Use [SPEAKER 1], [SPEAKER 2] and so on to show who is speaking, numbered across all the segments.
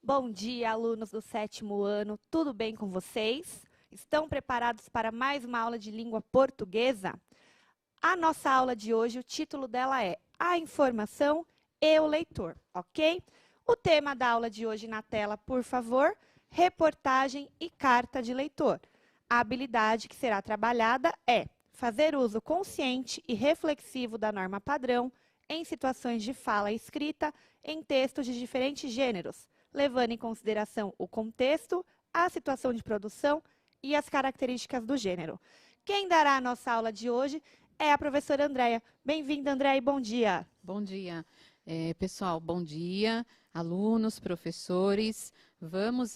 [SPEAKER 1] Bom dia, alunos do 7º ano, tudo bem com vocês? Estão preparados para mais uma aula de língua portuguesa? A nossa aula de hoje, o título dela é A Informação e o Leitor, ok? O tema da aula de hoje na tela, por favor, reportagem e carta de leitor. A habilidade que será trabalhada é fazer uso consciente e reflexivo da norma padrão em situações de fala e escrita em textos de diferentes gêneros, levando em consideração o contexto, a situação de produção e as características do gênero. Quem dará a nossa aula de hoje é a professora Andréia. Bem-vinda, Andréia, e bom dia.
[SPEAKER 2] Bom dia, pessoal. Bom dia, alunos, professores. Vamos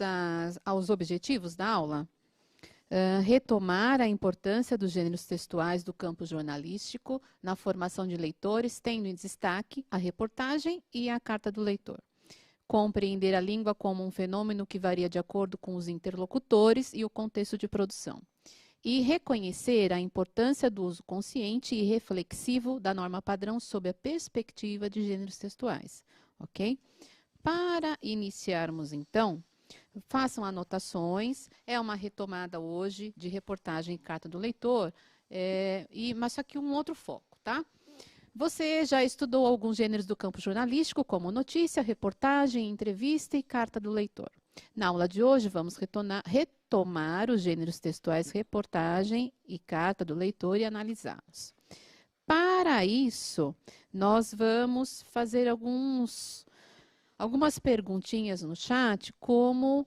[SPEAKER 2] aos objetivos da aula. Retomar a importância dos gêneros textuais do campo jornalístico na formação de leitores, tendo em destaque a reportagem e a carta do leitor. Compreender a língua como um fenômeno que varia de acordo com os interlocutores e o contexto de produção. E reconhecer a importância do uso consciente e reflexivo da norma padrão sob a perspectiva de gêneros textuais, ok? Para iniciarmos, então, façam anotações. É uma retomada hoje de reportagem e carta do leitor, mas só que um outro foco, tá? Você já estudou alguns gêneros do campo jornalístico, como notícia, reportagem, entrevista e carta do leitor. Na aula de hoje, vamos retomar os gêneros textuais reportagem e carta do leitor e analisá-los. Para isso, nós vamos fazer algumas perguntinhas no chat, como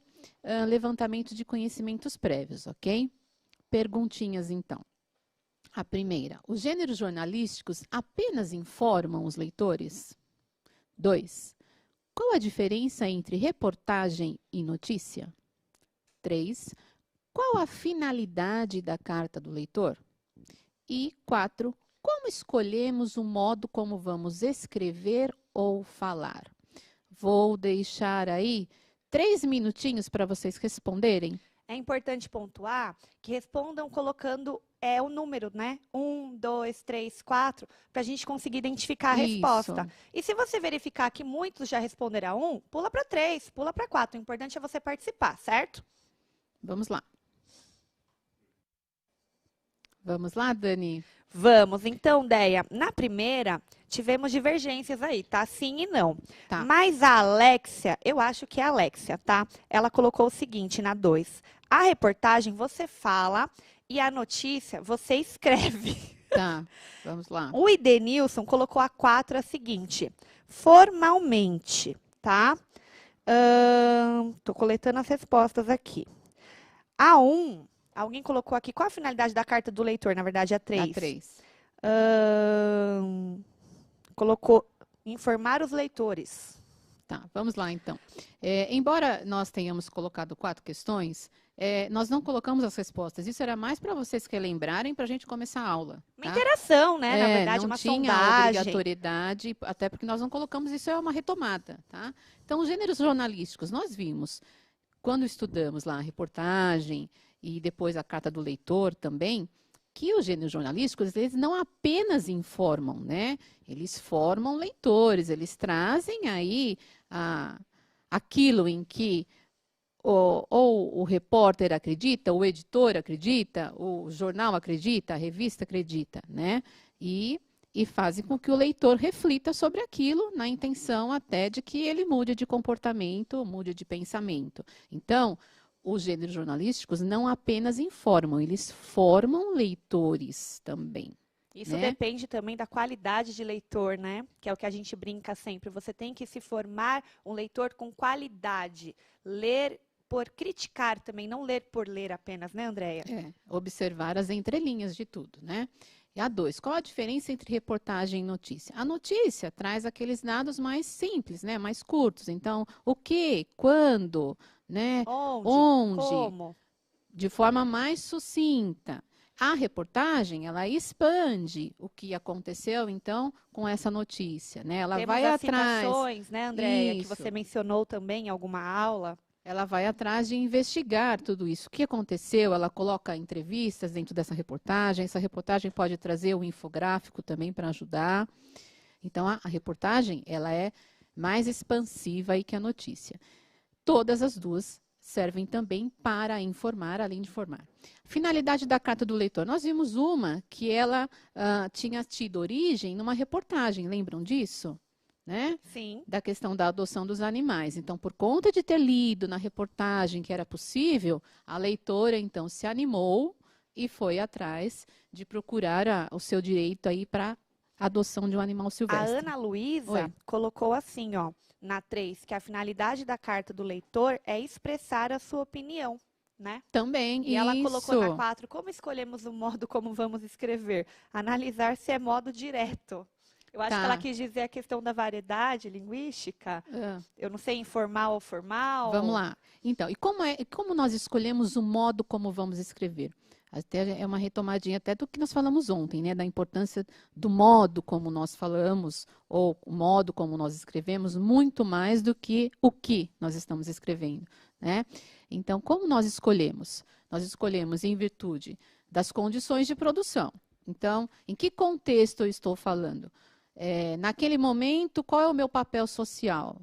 [SPEAKER 2] levantamento de conhecimentos prévios, ok? Perguntinhas, então. A primeira, os gêneros jornalísticos apenas informam os leitores? 2. Qual a diferença entre reportagem e notícia? 3. Qual a finalidade da carta do leitor? E 4. Como escolhemos o modo como vamos escrever ou falar? Vou deixar aí 3 minutinhos para vocês responderem.
[SPEAKER 1] É importante pontuar que respondam colocando o número, né? 1, 2, 3, 4, para a gente conseguir identificar a resposta. E se você verificar que muitos já responderam 1, pula para 3, pula para 4. O importante é você participar, certo?
[SPEAKER 2] Vamos lá. Vamos lá, Dani?
[SPEAKER 1] Vamos. Então, Deia, na primeira, tivemos divergências aí, tá? Sim e não.
[SPEAKER 2] Tá.
[SPEAKER 1] Mas a Alexia, eu acho que é a Alexia, tá? Ela colocou o seguinte na 2. A reportagem você fala e a notícia você escreve.
[SPEAKER 2] Tá, vamos lá.
[SPEAKER 1] O Idenilson colocou a 4 a seguinte. Formalmente, tá? Tô coletando as respostas aqui. A 1... Alguém colocou aqui, qual a finalidade da carta do leitor? Na verdade, é a 3.
[SPEAKER 2] A 3.
[SPEAKER 1] Colocou informar os leitores.
[SPEAKER 2] Tá, vamos lá, então. Embora nós tenhamos colocado 4 questões, nós não colocamos as respostas. Isso era mais para vocês relembrarem para a gente começar a aula.
[SPEAKER 1] Uma interação, né? Na verdade, uma sondagem.
[SPEAKER 2] Não tinha obrigatoriedade, até porque nós não colocamos, isso é uma retomada, tá? Então, os gêneros jornalísticos, nós vimos, quando estudamos lá a reportagem e depois a carta do leitor também, que os gêneros jornalísticos, eles não apenas informam, né? Eles formam leitores, eles trazem aí aquilo em que ou o repórter acredita, o editor acredita, o jornal acredita, a revista acredita, né? E fazem com que o leitor reflita sobre aquilo, na intenção até de que ele mude de comportamento, mude de pensamento. Então, os gêneros jornalísticos não apenas informam, eles formam leitores também.
[SPEAKER 1] Isso depende também da qualidade de leitor, né? Que é o que a gente brinca sempre. Você tem que se formar um leitor com qualidade. Ler por criticar também, não ler por ler apenas, né, Andréia?
[SPEAKER 2] Observar as entrelinhas de tudo, né? E a 2, qual a diferença entre reportagem e notícia? A notícia traz aqueles dados mais simples, né? Mais curtos. Então, o que, quando, né?
[SPEAKER 1] Onde, como?
[SPEAKER 2] De forma mais sucinta. A reportagem, ela expande o que aconteceu, então, com essa notícia, né? Ela vai atrás.
[SPEAKER 1] Citações, né, Andréia, que você mencionou também em alguma aula.
[SPEAKER 2] Ela vai atrás de investigar tudo isso. O que aconteceu? Ela coloca entrevistas dentro dessa reportagem. Essa reportagem pode trazer um infográfico também para ajudar. Então, a reportagem, ela é mais expansiva aí que a notícia. todas as duas servem também para informar, além de informar. Finalidade da carta do leitor. Nós vimos uma que ela tinha tido origem numa reportagem, lembram disso? Né?
[SPEAKER 1] Sim.
[SPEAKER 2] Da questão da adoção dos animais. Então, por conta de ter lido na reportagem que era possível, a leitora, então, se animou e foi atrás de procurar o seu direito aí para adoção de um animal silvestre.
[SPEAKER 1] A Ana Luísa colocou assim, ó, na 3, que a finalidade da carta do leitor é expressar a sua opinião, né?
[SPEAKER 2] Também,
[SPEAKER 1] E ela colocou na 4, como escolhemos o modo como vamos escrever? Analisar se é modo direto. Eu acho que ela quis dizer a questão da variedade linguística. Eu não sei, informal ou formal.
[SPEAKER 2] Vamos lá. Então, e como nós escolhemos o modo como vamos escrever? Até é uma retomadinha até do que nós falamos ontem, né? Da importância do modo como nós falamos, ou o modo como nós escrevemos, muito mais do que o que nós estamos escrevendo, né? Então, como nós escolhemos? Nós escolhemos em virtude das condições de produção. Então, em que contexto eu estou falando? Naquele momento, qual é o meu papel social?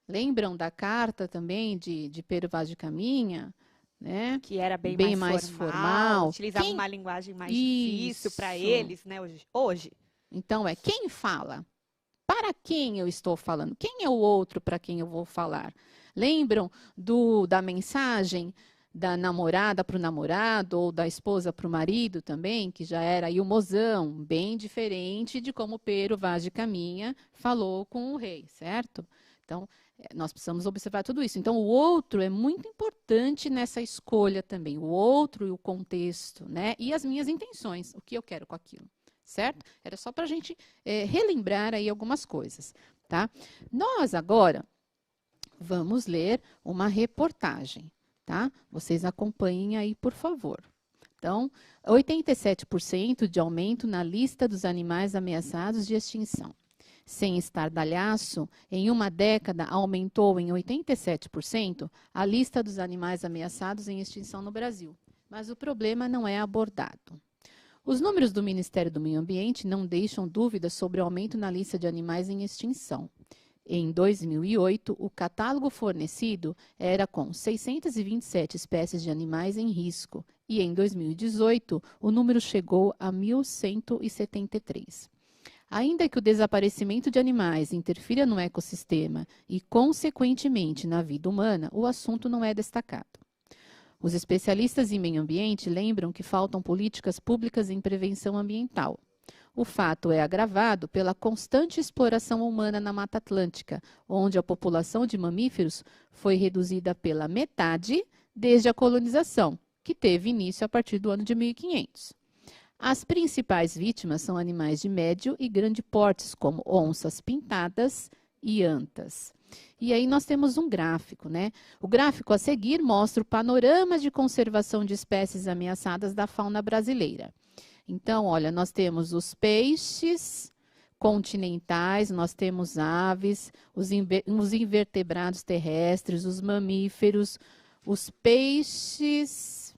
[SPEAKER 2] Lembram da carta também de Pero Vaz de Caminha? Né?
[SPEAKER 1] Que era bem mais formal. Utilizava uma linguagem mais difícil para eles, né? Hoje.
[SPEAKER 2] Então, quem fala? Para quem eu estou falando? Quem é o outro para quem eu vou falar? Lembram da mensagem da namorada para o namorado ou da esposa para o marido também, que já era aí o mozão, bem diferente de como Pero Vaz de Caminha falou com o rei, certo? Então, nós precisamos observar tudo isso. Então, o outro é muito importante nessa escolha também. O outro e o contexto, né? E as minhas intenções, o que eu quero com aquilo, certo? Era só para a gente relembrar aí algumas coisas, tá? Nós agora vamos ler uma reportagem, tá? Vocês acompanhem aí, por favor. Então, 87% de aumento na lista dos animais ameaçados de extinção. Sem estardalhaço, em uma década aumentou em 87% a lista dos animais ameaçados em extinção no Brasil. Mas o problema não é abordado. Os números do Ministério do Meio Ambiente não deixam dúvidas sobre o aumento na lista de animais em extinção. Em 2008, o catálogo fornecido era com 627 espécies de animais em risco e, em 2018, o número chegou a 1.173. Ainda que o desaparecimento de animais interfira no ecossistema e, consequentemente, na vida humana, o assunto não é destacado. Os especialistas em meio ambiente lembram que faltam políticas públicas em prevenção ambiental. O fato é agravado pela constante exploração humana na Mata Atlântica, onde a população de mamíferos foi reduzida pela metade desde a colonização, que teve início a partir do ano de 1500. As principais vítimas são animais de médio e grande portes, como onças pintadas e antas. E aí nós temos um gráfico, né? O gráfico a seguir mostra o panorama de conservação de espécies ameaçadas da fauna brasileira. Então, olha, nós temos os peixes continentais, nós temos aves, os invertebrados terrestres, os mamíferos, os peixes...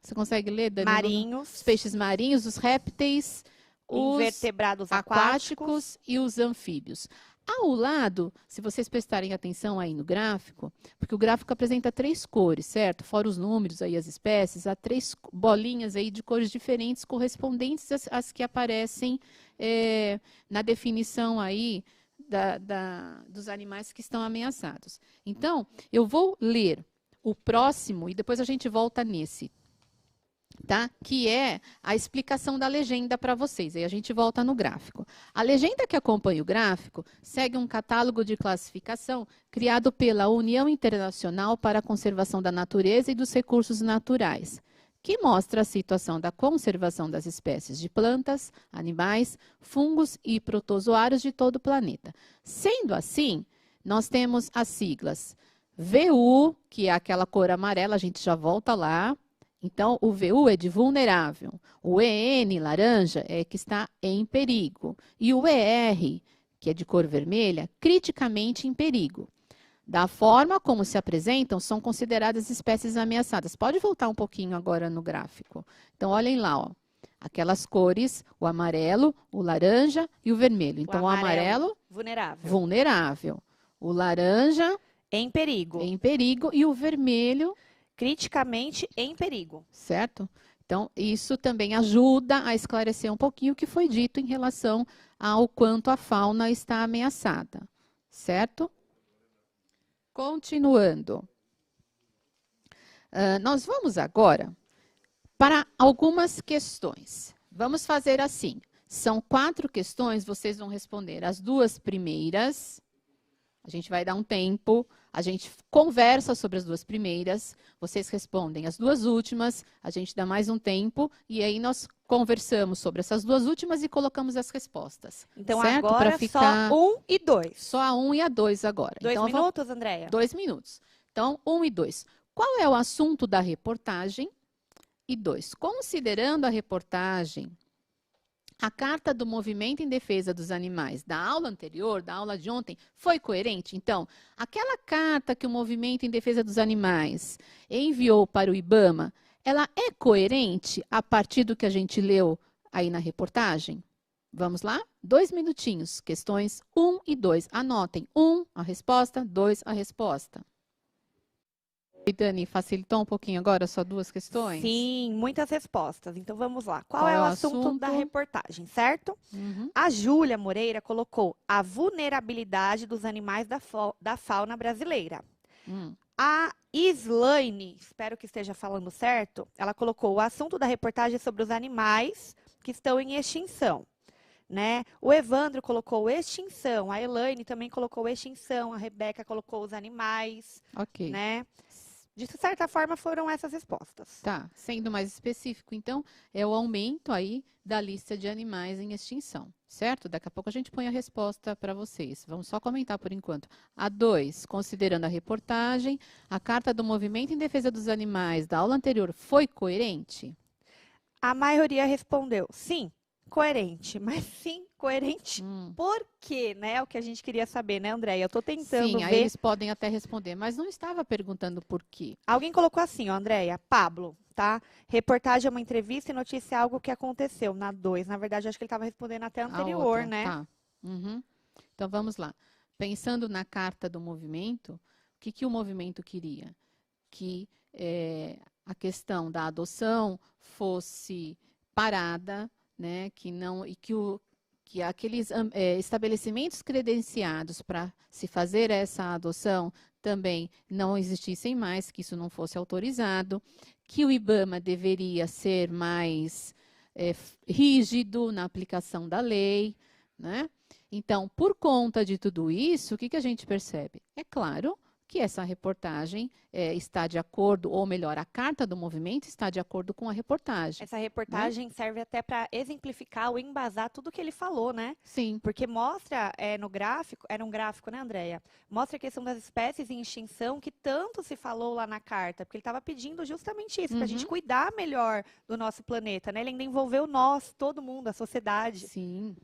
[SPEAKER 2] Você consegue ler, Dani?
[SPEAKER 1] Marinhos.
[SPEAKER 2] Os peixes marinhos, os répteis, os
[SPEAKER 1] invertebrados aquáticos
[SPEAKER 2] e os anfíbios. Ao lado, se vocês prestarem atenção aí no gráfico, porque o gráfico apresenta 3 cores, certo? Fora os números aí, as espécies, há 3 bolinhas aí de cores diferentes correspondentes às que aparecem na definição aí dos animais que estão ameaçados. Então, eu vou ler o próximo e depois a gente volta nesse. Tá? Que é a explicação da legenda para vocês. Aí a gente volta no gráfico. A legenda que acompanha o gráfico segue um catálogo de classificação criado pela União Internacional para a Conservação da Natureza e dos Recursos Naturais, que mostra a situação da conservação das espécies de plantas, animais, fungos e protozoários de todo o planeta. Sendo assim, nós temos as siglas VU, que é aquela cor amarela, a gente já volta lá. Então, o VU é de vulnerável, o EN, laranja, é que está em perigo, e o ER, que é de cor vermelha, criticamente em perigo. Da forma como se apresentam, são consideradas espécies ameaçadas. Pode voltar um pouquinho agora no gráfico. Então, olhem lá, ó, aquelas cores, o amarelo, o laranja e o vermelho. Então, o amarelo
[SPEAKER 1] vulnerável.
[SPEAKER 2] O laranja
[SPEAKER 1] Em perigo.
[SPEAKER 2] Em perigo. E o vermelho,
[SPEAKER 1] Criticamente em perigo.
[SPEAKER 2] certo? Então, isso também ajuda a esclarecer um pouquinho o que foi dito em relação ao quanto a fauna está ameaçada, certo? Continuando. Nós vamos agora para algumas questões. Vamos fazer assim. São 4 questões, vocês vão responder as 2 primeiras. A gente vai dar um tempo, a gente conversa sobre as 2 primeiras, vocês respondem as 2 últimas, a gente dá mais um tempo, e aí nós conversamos sobre essas 2 últimas e colocamos as respostas.
[SPEAKER 1] Então,
[SPEAKER 2] certo?
[SPEAKER 1] agora
[SPEAKER 2] Pra ficar
[SPEAKER 1] só 1 e 2.
[SPEAKER 2] só a 1 e a 2 agora.
[SPEAKER 1] 2
[SPEAKER 2] então,
[SPEAKER 1] minutos, Andréia?
[SPEAKER 2] 2 minutos. Então, 1 e 2. Qual é o assunto da reportagem? E 2. Considerando a reportagem, a carta do Movimento em Defesa dos Animais da aula anterior, da aula de ontem, foi coerente? Então, aquela carta que o Movimento em Defesa dos Animais enviou para o IBAMA, ela é coerente a partir do que a gente leu aí na reportagem? Vamos lá? 2 minutinhos. Questões 1 e 2. Anotem. 1, a resposta. 2, a resposta. E Dani, facilitou um pouquinho agora só 2 questões?
[SPEAKER 1] Sim, muitas respostas. Então vamos lá. Qual é o assunto da reportagem, certo? A Júlia Moreira colocou a vulnerabilidade dos animais da fauna brasileira. A Islaine, espero que esteja falando certo, ela colocou o assunto da reportagem sobre os animais que estão em extinção. Né? O Evandro colocou extinção, a Elaine também colocou extinção, a Rebeca colocou os animais.
[SPEAKER 2] Ok.
[SPEAKER 1] Né? De certa forma, foram essas respostas.
[SPEAKER 2] Tá, sendo mais específico, então, é o aumento aí da lista de animais em extinção, certo? Daqui a pouco a gente põe a resposta para vocês. Vamos só comentar por enquanto. A 2, considerando a reportagem, a carta do Movimento em Defesa dos Animais da aula anterior foi coerente?
[SPEAKER 1] A maioria respondeu sim, coerente. Mas sim, coerente por quê, né? É o que a gente queria saber, né, Andréia? Eu estou tentando ver.
[SPEAKER 2] Sim, aí eles podem até responder, mas não estava perguntando por quê.
[SPEAKER 1] Alguém colocou assim, ó, Andréia, Pablo, tá? Reportagem é uma entrevista e notícia é algo que aconteceu. Na 2, na verdade, acho que ele estava respondendo até a anterior,
[SPEAKER 2] outra,
[SPEAKER 1] né?
[SPEAKER 2] Tá. Então, vamos lá. Pensando na carta do movimento, o que o movimento queria? Que a questão da adoção fosse parada, né? Que aqueles estabelecimentos credenciados para se fazer essa adoção também não existissem mais, que isso não fosse autorizado, que o IBAMA deveria ser mais rígido na aplicação da lei, né? Então, por conta de tudo isso, o que a gente percebe? É claro que essa reportagem está de acordo, ou melhor, a carta do movimento está de acordo com a reportagem.
[SPEAKER 1] Essa reportagem serve até para exemplificar ou embasar tudo que ele falou, né?
[SPEAKER 2] Sim.
[SPEAKER 1] Porque mostra no gráfico, era um gráfico, né, Andréia? Mostra a questão das espécies em extinção que tanto se falou lá na carta, porque ele estava pedindo justamente isso, para a gente cuidar melhor do nosso planeta, né? Ele ainda envolveu nós, todo mundo, a sociedade.
[SPEAKER 2] Sim.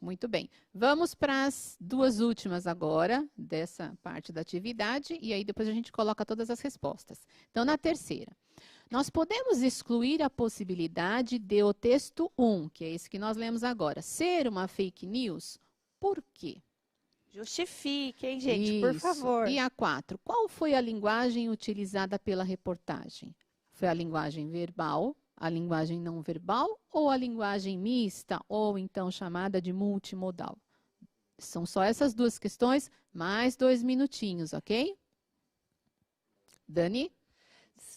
[SPEAKER 2] Muito bem. Vamos para as 2 últimas agora, dessa parte da atividade, e aí depois a gente coloca todas as respostas. Então, na terceira, nós podemos excluir a possibilidade de o texto 1, que é esse que nós lemos agora, ser uma fake news? Por quê?
[SPEAKER 1] Justifique, hein, gente, por favor.
[SPEAKER 2] E a 4, qual foi a linguagem utilizada pela reportagem? Foi a linguagem verbal, a linguagem não verbal ou a linguagem mista, ou então chamada de multimodal? São só essas 2 questões, mais 2 minutinhos, ok? Dani?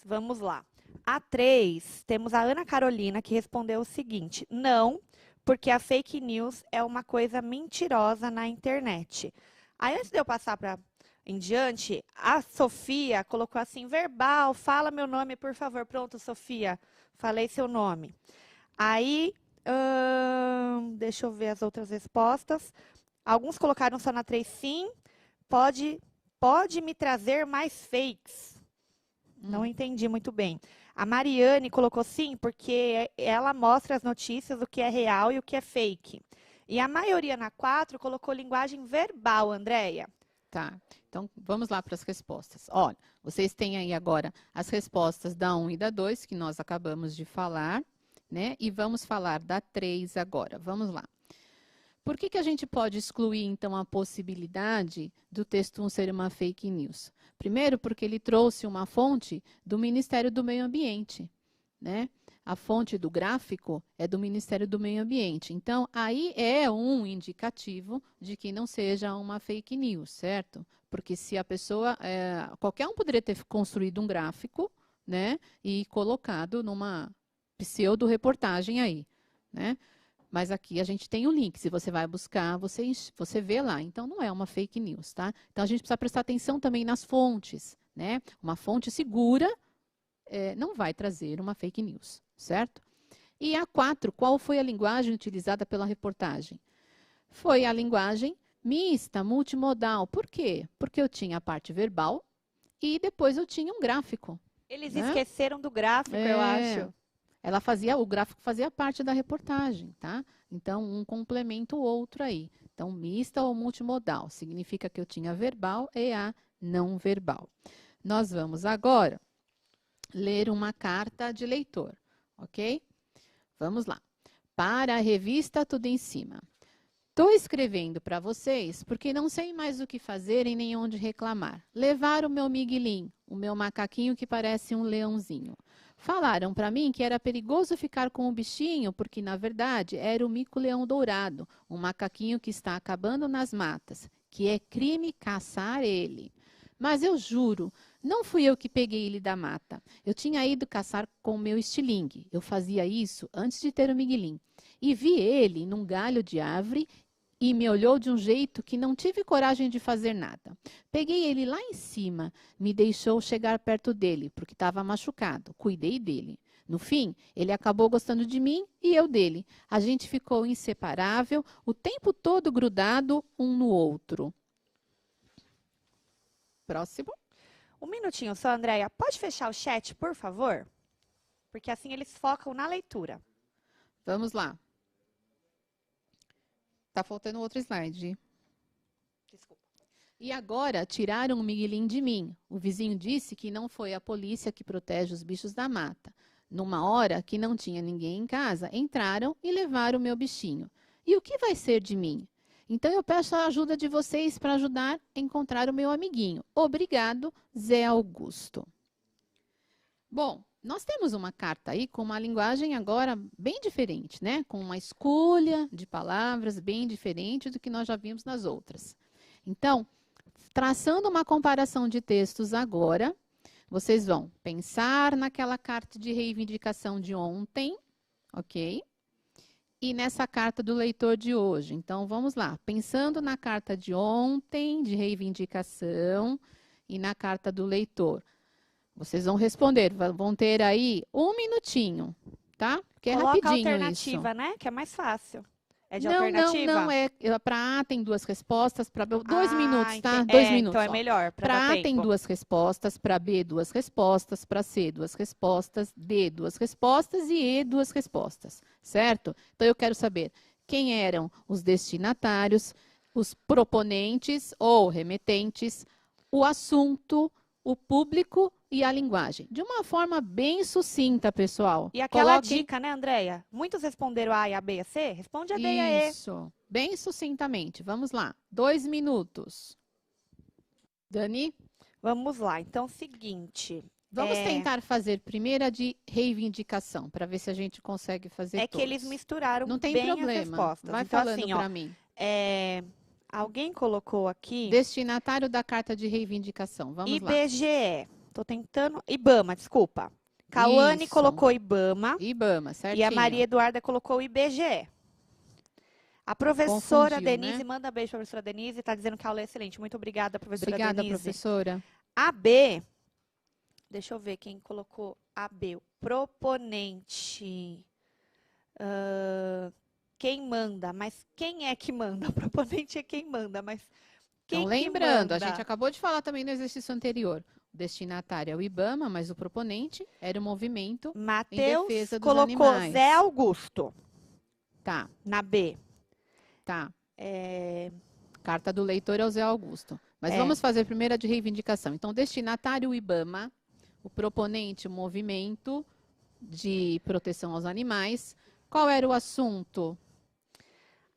[SPEAKER 1] Vamos lá. A 3, temos a Ana Carolina, que respondeu o seguinte: não, porque a fake news é uma coisa mentirosa na internet. Aí, antes de eu passar para em diante, a Sofia colocou assim, verbal, fala meu nome, por favor. Pronto, Sofia. Falei seu nome. Aí, deixa eu ver as outras respostas. Alguns colocaram só na 3, sim. Pode me trazer mais fakes. Não entendi muito bem. A Mariane colocou sim, porque ela mostra as notícias, o que é real e o que é fake. E a maioria na 4 colocou linguagem verbal, Andréia.
[SPEAKER 2] Tá, então vamos lá para as respostas. Olha, vocês têm aí agora as respostas da 1 e da 2, que nós acabamos de falar, né? E vamos falar da 3 agora. Vamos lá. Por que a gente pode excluir, então, a possibilidade do texto 1 ser uma fake news? Primeiro, porque ele trouxe uma fonte do Ministério do Meio Ambiente, né? A fonte do gráfico é do Ministério do Meio Ambiente. Então, aí é um indicativo de que não seja uma fake news, certo? Porque se a pessoa... qualquer um poderia ter construído um gráfico, né? E colocado numa pseudo-reportagem aí, né? Mas aqui a gente tem o link. Se você vai buscar, você vê lá. Então, não é uma fake news, tá? Então, a gente precisa prestar atenção também nas fontes, né? Uma fonte segura não vai trazer uma fake news, certo? E a 4, qual foi a linguagem utilizada pela reportagem? Foi a linguagem mista, multimodal. Por quê? Porque eu tinha a parte verbal e depois eu tinha um gráfico.
[SPEAKER 1] Eles
[SPEAKER 2] né?
[SPEAKER 1] esqueceram do gráfico, eu acho.
[SPEAKER 2] O gráfico fazia parte da reportagem, tá? Então, um complementa o outro aí. Então, mista ou multimodal significa que eu tinha verbal e a não verbal. Nós vamos agora ler uma carta de leitor, ok? Vamos lá. Para a revista Tudo em Cima. Estou escrevendo para vocês porque não sei mais o que fazer e nem onde reclamar. Levar o meu miguelim, o meu macaquinho que parece um leãozinho. Falaram para mim que era perigoso ficar com o bichinho, porque, na verdade, era o mico-leão dourado, um macaquinho que está acabando nas matas, que é crime caçar ele. Mas eu juro, não fui eu que peguei ele da mata. Eu tinha ido caçar com o meu estilingue. Eu fazia isso antes de ter o miguelim. E vi ele num galho de árvore e me olhou de um jeito que não tive coragem de fazer nada. Peguei ele lá em cima, me deixou chegar perto dele, porque estava machucado. Cuidei dele. No fim, ele acabou gostando de mim e eu dele. A gente ficou inseparável, o tempo todo grudado um no outro. Próximo.
[SPEAKER 1] Um minutinho só, Andréia. Pode fechar o chat, por favor? Porque assim eles focam na leitura.
[SPEAKER 2] Vamos lá. Tá faltando outro slide.
[SPEAKER 1] Desculpa.
[SPEAKER 2] E agora tiraram o miguelim de mim. O vizinho disse que não foi a polícia que protege os bichos da mata. Numa hora que não tinha ninguém em casa, entraram e levaram o meu bichinho. E o que vai ser de mim? Então eu peço a ajuda de vocês para ajudar a encontrar o meu amiguinho. Obrigado, Zé Augusto. Bom, nós temos uma carta aí com uma linguagem agora bem diferente, né? Com uma escolha de palavras bem diferente do que nós já vimos nas outras. Então, traçando uma comparação de textos agora, vocês vão pensar naquela carta de reivindicação de ontem, ok? E nessa carta do leitor de hoje. Então, vamos lá. Pensando na carta de ontem, de reivindicação, e na carta do leitor. Vocês vão responder, vão ter aí 1 minutinho, tá? Porque é
[SPEAKER 1] Coloca
[SPEAKER 2] rapidinho
[SPEAKER 1] alternativa,
[SPEAKER 2] isso.
[SPEAKER 1] né? Que é mais fácil. É de
[SPEAKER 2] Não,
[SPEAKER 1] alternativa?
[SPEAKER 2] não, para A tem 2 respostas, para B, 2 minutos, tá?
[SPEAKER 1] entendi.
[SPEAKER 2] 2 minutos,
[SPEAKER 1] então é
[SPEAKER 2] ó.
[SPEAKER 1] melhor, para
[SPEAKER 2] Para
[SPEAKER 1] dar
[SPEAKER 2] A tem
[SPEAKER 1] tempo.
[SPEAKER 2] 2 respostas, para B 2 respostas, para C 2 respostas, D 2 respostas e E 2 respostas, certo? Então eu quero saber quem eram os destinatários, os proponentes ou remetentes, o assunto, o público e a linguagem. De uma forma bem sucinta, pessoal.
[SPEAKER 1] E aquela
[SPEAKER 2] Coloquem...
[SPEAKER 1] dica, né, Andréia? Muitos responderam A e a B e a C? Responde a D e a E.
[SPEAKER 2] Isso, bem sucintamente. Vamos lá, 2 minutos. Dani?
[SPEAKER 1] Vamos lá. Então, seguinte.
[SPEAKER 2] Vamos tentar fazer primeira de reivindicação, para ver se a gente consegue fazer
[SPEAKER 1] É que
[SPEAKER 2] todos.
[SPEAKER 1] eles misturaram
[SPEAKER 2] Não tem
[SPEAKER 1] bem
[SPEAKER 2] problema.
[SPEAKER 1] as respostas.
[SPEAKER 2] Vai
[SPEAKER 1] então,
[SPEAKER 2] falando
[SPEAKER 1] assim,
[SPEAKER 2] para mim.
[SPEAKER 1] Alguém colocou aqui
[SPEAKER 2] Destinatário da carta de reivindicação. Vamos lá.
[SPEAKER 1] IBGE. Tô tentando... IBAMA, desculpa. Cauane
[SPEAKER 2] Isso.
[SPEAKER 1] colocou IBAMA.
[SPEAKER 2] IBAMA, certinho.
[SPEAKER 1] E a Maria Eduarda colocou IBGE. A professora
[SPEAKER 2] Confundiu,
[SPEAKER 1] Denise,
[SPEAKER 2] né?
[SPEAKER 1] manda beijo para a professora Denise, está dizendo que a aula é excelente. Muito obrigada, professora
[SPEAKER 2] Obrigada,
[SPEAKER 1] Denise.
[SPEAKER 2] professora.
[SPEAKER 1] A B, deixa eu ver quem colocou a B. O proponente. Quem manda? Mas quem é que manda? O proponente é quem manda, mas quem
[SPEAKER 2] Então,
[SPEAKER 1] que
[SPEAKER 2] lembrando,
[SPEAKER 1] manda?
[SPEAKER 2] a gente acabou de falar também no exercício anterior. O destinatário é o IBAMA, mas o proponente era o movimento
[SPEAKER 1] Matheus
[SPEAKER 2] em defesa dos
[SPEAKER 1] colocou
[SPEAKER 2] animais.
[SPEAKER 1] Zé Augusto
[SPEAKER 2] Tá,
[SPEAKER 1] na B.
[SPEAKER 2] tá. Carta do leitor é o Zé Augusto. Mas vamos fazer primeiro a de reivindicação. Então, destinatário o IBAMA, o proponente o movimento de proteção aos animais. Qual era o assunto?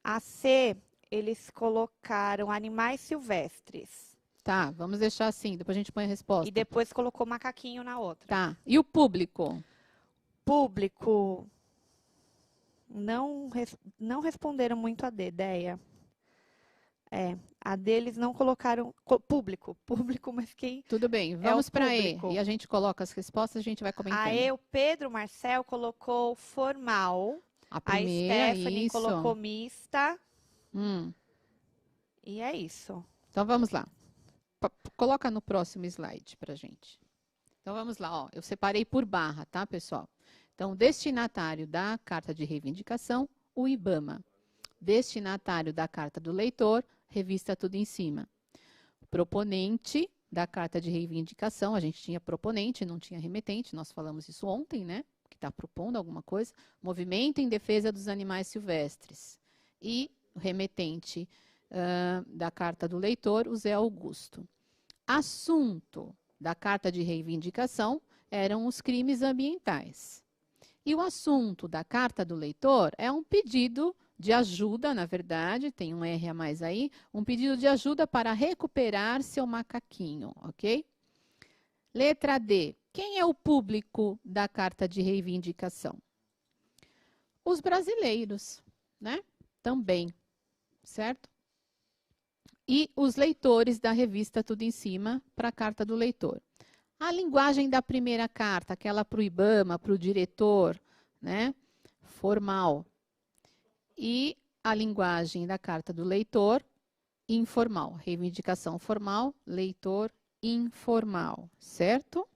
[SPEAKER 1] A C, eles colocaram animais silvestres.
[SPEAKER 2] Tá, vamos deixar assim, depois a gente põe a resposta.
[SPEAKER 1] E depois colocou macaquinho na outra.
[SPEAKER 2] Tá, e o público?
[SPEAKER 1] Público, não responderam muito a D, ideia. A deles não colocaram público, mas quem...
[SPEAKER 2] Tudo bem, vamos para E.
[SPEAKER 1] público.
[SPEAKER 2] E a gente coloca as respostas, a gente vai comentando.
[SPEAKER 1] Aí o Pedro Marcel colocou formal.
[SPEAKER 2] A primeira,
[SPEAKER 1] A Stephanie
[SPEAKER 2] isso.
[SPEAKER 1] colocou mista.
[SPEAKER 2] Hum.
[SPEAKER 1] E é isso.
[SPEAKER 2] Então, vamos lá. Coloca no próximo slide pra gente. Então, vamos lá. Ó. Eu separei por barra, tá, pessoal? Então, destinatário da carta de reivindicação, o IBAMA. Destinatário da carta do leitor, revista Tudo em Cima. Proponente da carta de reivindicação, a gente tinha proponente, não tinha remetente, nós falamos isso ontem, né? Que está propondo alguma coisa. Movimento em defesa dos animais silvestres. E o remetente da carta do leitor, o Zé Augusto. Assunto da carta de reivindicação eram os crimes ambientais. E o assunto da carta do leitor é um pedido de ajuda, na verdade, tem um R a mais aí, um pedido de ajuda para recuperar seu macaquinho, ok? Letra D. Quem é o público da carta de reivindicação? Os brasileiros, né? Também, certo? E os leitores da revista Tudo em Cima para a carta do leitor. A linguagem da primeira carta, aquela para o IBAMA, para o diretor, né? Formal. E a linguagem da carta do leitor, informal. Reivindicação formal, leitor informal, certo?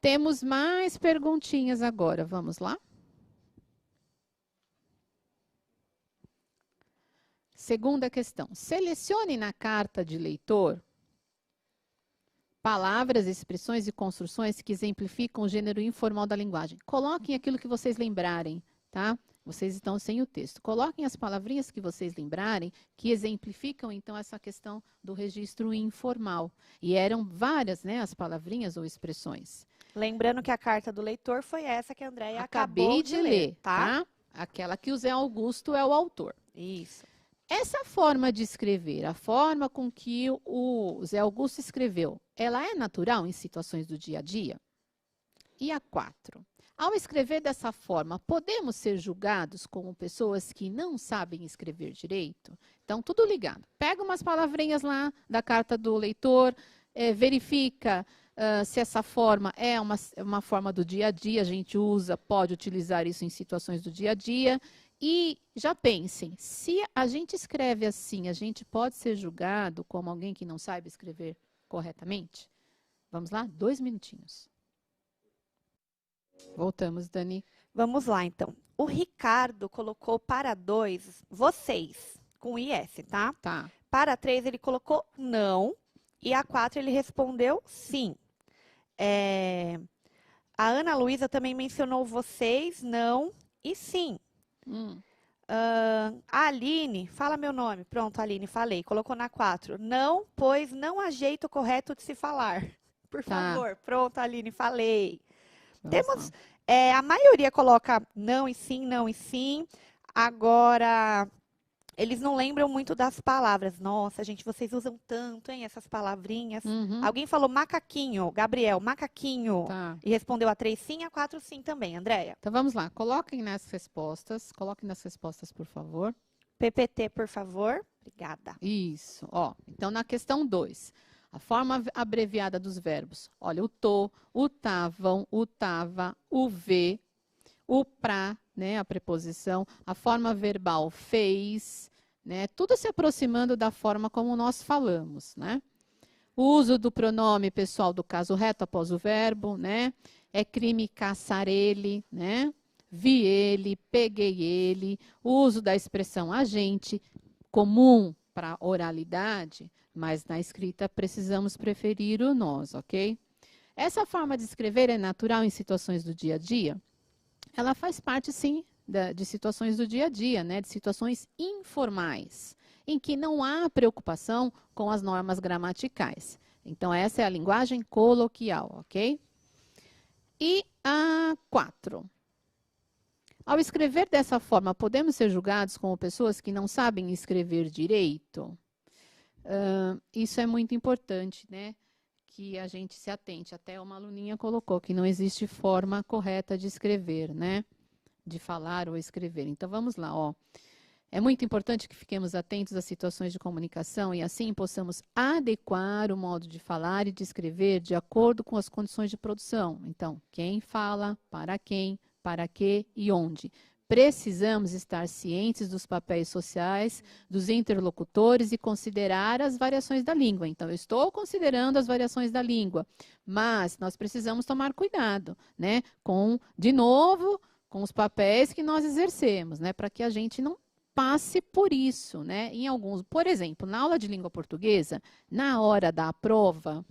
[SPEAKER 2] Temos mais perguntinhas agora, vamos lá? Segunda questão. Selecione na carta de leitor palavras, expressões e construções que exemplificam o gênero informal da linguagem. Coloquem aquilo que vocês lembrarem, tá? Vocês estão sem o texto. Coloquem as palavrinhas que vocês lembrarem, que exemplificam, então, essa questão do registro informal. E eram várias, né, as palavrinhas ou expressões.
[SPEAKER 1] Lembrando que a carta do leitor foi essa que a Andréia
[SPEAKER 2] Acabei
[SPEAKER 1] acabou
[SPEAKER 2] de ler, tá? Aquela que o Zé Augusto é o autor.
[SPEAKER 1] Isso.
[SPEAKER 2] Essa forma de escrever, a forma com que o Zé Augusto escreveu, ela é natural em situações do dia a dia? E a 4. Ao escrever dessa forma, podemos ser julgados como pessoas que não sabem escrever direito? Então, tudo ligado. Pega umas palavrinhas lá da carta do leitor, verifica se essa forma é uma forma do dia a dia, a gente pode utilizar isso em situações do dia a dia. E já pensem, se a gente escreve assim, a gente pode ser julgado como alguém que não sabe escrever corretamente? Vamos lá? 2 minutinhos. Voltamos, Dani.
[SPEAKER 1] Vamos lá, então. O Ricardo colocou para 2, vocês, com IS, tá?
[SPEAKER 2] Tá.
[SPEAKER 1] Para 3, ele colocou não. E a 4, ele respondeu sim. A Ana Luísa também mencionou vocês, não e sim. A Aline, fala meu nome. Pronto, Aline, falei. Colocou na 4. Não, pois não há jeito correto de se falar. Por favor. Pronto, Aline, falei. Temos, a maioria coloca não e sim, não e sim. Agora, eles não lembram muito das palavras. Nossa, gente, vocês usam tanto, hein, essas palavrinhas. Alguém falou macaquinho, Gabriel, macaquinho.
[SPEAKER 2] Tá.
[SPEAKER 1] E respondeu a 3 sim, a 4 sim também, Andréia.
[SPEAKER 2] Então, vamos lá. Coloquem nas respostas, por favor.
[SPEAKER 1] PPT, por favor. Obrigada.
[SPEAKER 2] Isso, ó. Então, na questão 2. A forma abreviada dos verbos. Olha, o tô, o tavam, o tava, o vê, o pra, né, a preposição, a forma verbal fez, né, tudo se aproximando da forma como nós falamos, né? O uso do pronome pessoal do caso reto após o verbo, né? É crime caçar ele, né? Vi ele, peguei ele. O uso da expressão agente, comum para oralidade, mas na escrita precisamos preferir o nós, ok? Essa forma de escrever é natural em situações do dia a dia? Ela faz parte, sim, de situações do dia a dia, né? De situações informais, em que não há preocupação com as normas gramaticais. Então, essa é a linguagem coloquial, ok? E a 4. Ao escrever dessa forma, podemos ser julgados como pessoas que não sabem escrever direito? Isso é muito importante, né? Que a gente se atente. Até uma aluninha colocou que não existe forma correta de escrever, né? De falar ou escrever. Então, vamos lá, ó. É muito importante que fiquemos atentos às situações de comunicação e assim possamos adequar o modo de falar e de escrever de acordo com as condições de produção. Então, quem fala, para quê e onde. Precisamos estar cientes dos papéis sociais, dos interlocutores e considerar as variações da língua. Então, eu estou considerando as variações da língua, mas nós precisamos tomar cuidado, né? De novo, com os papéis que nós exercemos, né? Para que a gente não passe por isso, né? Por exemplo, na aula de língua portuguesa, na hora da prova,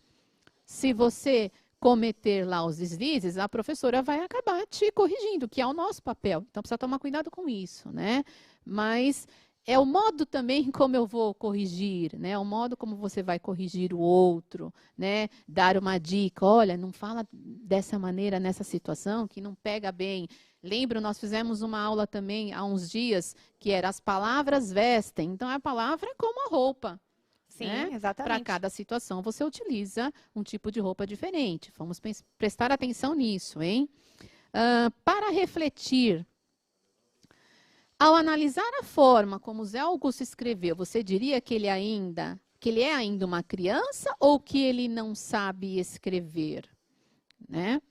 [SPEAKER 2] se você cometer lá os deslizes, a professora vai acabar te corrigindo, que é o nosso papel. Então, precisa tomar cuidado com isso, né? Mas é o modo também como eu vou corrigir, né? O modo como você vai corrigir o outro, né? Dar uma dica, olha, não fala dessa maneira nessa situação, que não pega bem. Lembro, nós fizemos uma aula também há uns dias, que era as palavras vestem. Então, a palavra é como a roupa.
[SPEAKER 1] Sim,
[SPEAKER 2] né?
[SPEAKER 1] exatamente.
[SPEAKER 2] Para cada situação, você utiliza um tipo de roupa diferente. Vamos prestar atenção nisso, hein? Para refletir, ao analisar a forma como Zé Augusto escreveu, você diria que ele é ainda uma criança ou que ele não sabe escrever, né?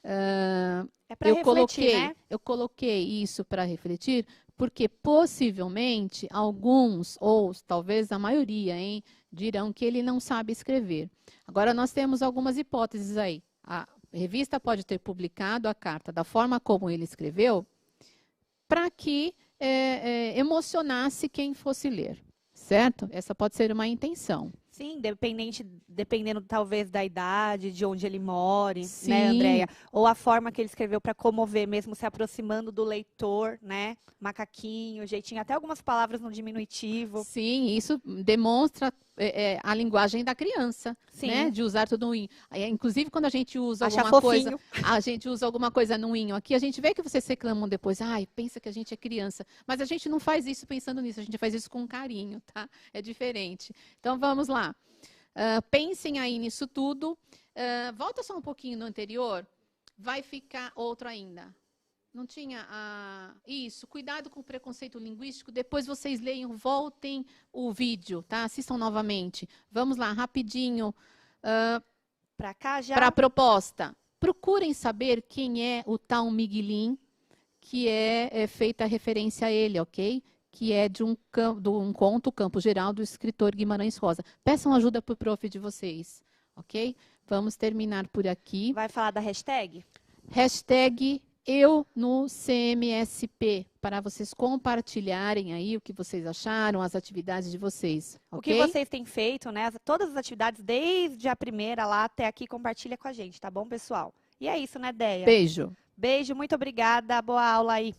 [SPEAKER 1] É para refletir, né?
[SPEAKER 2] Eu coloquei isso para refletir, porque possivelmente alguns, ou talvez a maioria, hein, dirão que ele não sabe escrever. Agora, nós temos algumas hipóteses aí. A revista pode ter publicado a carta da forma como ele escreveu, para que emocionasse quem fosse ler, certo? Essa pode ser uma intenção.
[SPEAKER 1] Sim, dependendo talvez da idade, de onde ele mora,
[SPEAKER 2] Sim.
[SPEAKER 1] né, Andréia? Ou a forma que ele escreveu para comover, mesmo se aproximando do leitor, né? Macaquinho, jeitinho, até algumas palavras no diminutivo.
[SPEAKER 2] Sim, isso demonstra a linguagem da criança,
[SPEAKER 1] Sim.
[SPEAKER 2] né? De usar tudo no inho. Inclusive, quando a gente usa
[SPEAKER 1] Achar
[SPEAKER 2] alguma
[SPEAKER 1] fofinho.
[SPEAKER 2] coisa, a gente usa alguma coisa no inho aqui, a gente vê que vocês reclamam depois, pensa que a gente é criança. Mas a gente não faz isso pensando nisso, a gente faz isso com carinho, tá? É diferente. Então, vamos lá. Pensem aí nisso tudo. Volta só um pouquinho no anterior. Vai ficar outro ainda. Não tinha isso, cuidado com o preconceito linguístico. Depois vocês leiam, voltem o vídeo, tá? Assistam novamente. Vamos lá, rapidinho.
[SPEAKER 1] Para cá já.
[SPEAKER 2] Para a proposta. Procurem saber quem é o tal Miguelin, que é feita a referência a ele, ok? Que é de um conto, Campo Geral, do escritor Guimarães Rosa. Peçam ajuda para o prof de vocês, ok? Vamos terminar por aqui.
[SPEAKER 1] Vai falar da hashtag?
[SPEAKER 2] Hashtag eu no CMSP, para vocês compartilharem aí o que vocês acharam, as atividades de vocês, ok?
[SPEAKER 1] O que vocês têm feito, né? Todas as atividades, desde a primeira lá até aqui, compartilha com a gente, tá bom, pessoal? E é isso, né, Deia?
[SPEAKER 2] Beijo.
[SPEAKER 1] Beijo, muito obrigada. Boa aula aí.